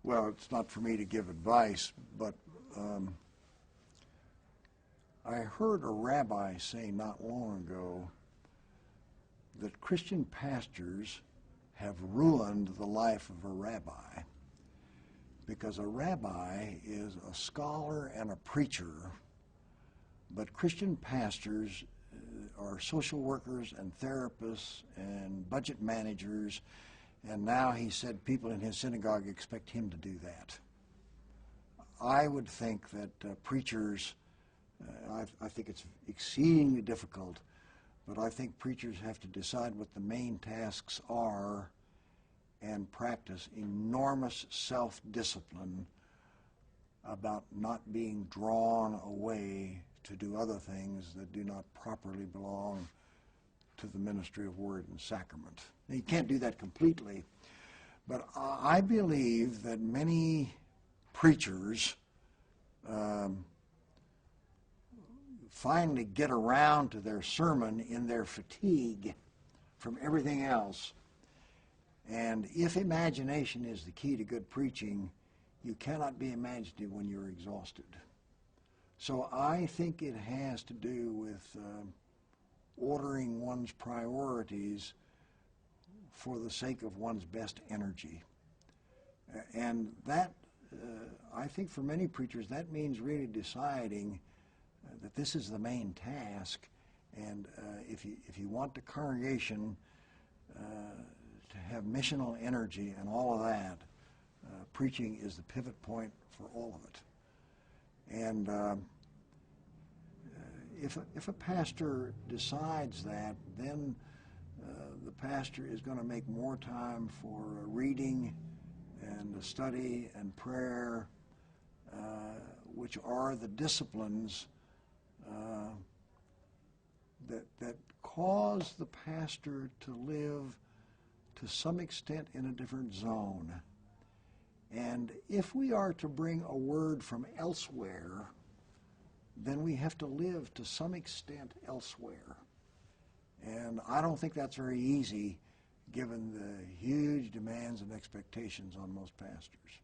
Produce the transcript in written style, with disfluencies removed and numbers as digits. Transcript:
Well, it's not for me to give advice, but I heard a rabbi say not long ago that Christian pastors have ruined the life of a rabbi, because a rabbi is a scholar and a preacher, but Christian pastors are social workers and therapists and budget managers, and now he said people in his synagogue expect him to do that. I would think that preachers, I think it's exceedingly difficult, but I think preachers have to decide what the main tasks are and practice enormous self-discipline about not being drawn away to do other things that do not properly belong to the ministry of word and sacrament. Now, you can't do that completely, but I believe that many preachers finally get around to their sermon in their fatigue from everything else. And if imagination is the key to good preaching, you cannot be imaginative when you're exhausted. So I think it has to do with ordering one's priorities for the sake of one's best energy. And that, I think for many preachers, that means really deciding that this is the main task, and if you want the congregation to have missional energy and all of that, preaching is the pivot point for all of it. And if a pastor decides that, then the pastor is going to make more time for reading and study and prayer, which are the disciplines that cause the pastor to live to some extent in a different zone. And if we are to bring a word from elsewhere, then we have to live to some extent elsewhere. And I don't think that's very easy given the huge demands and expectations on most pastors.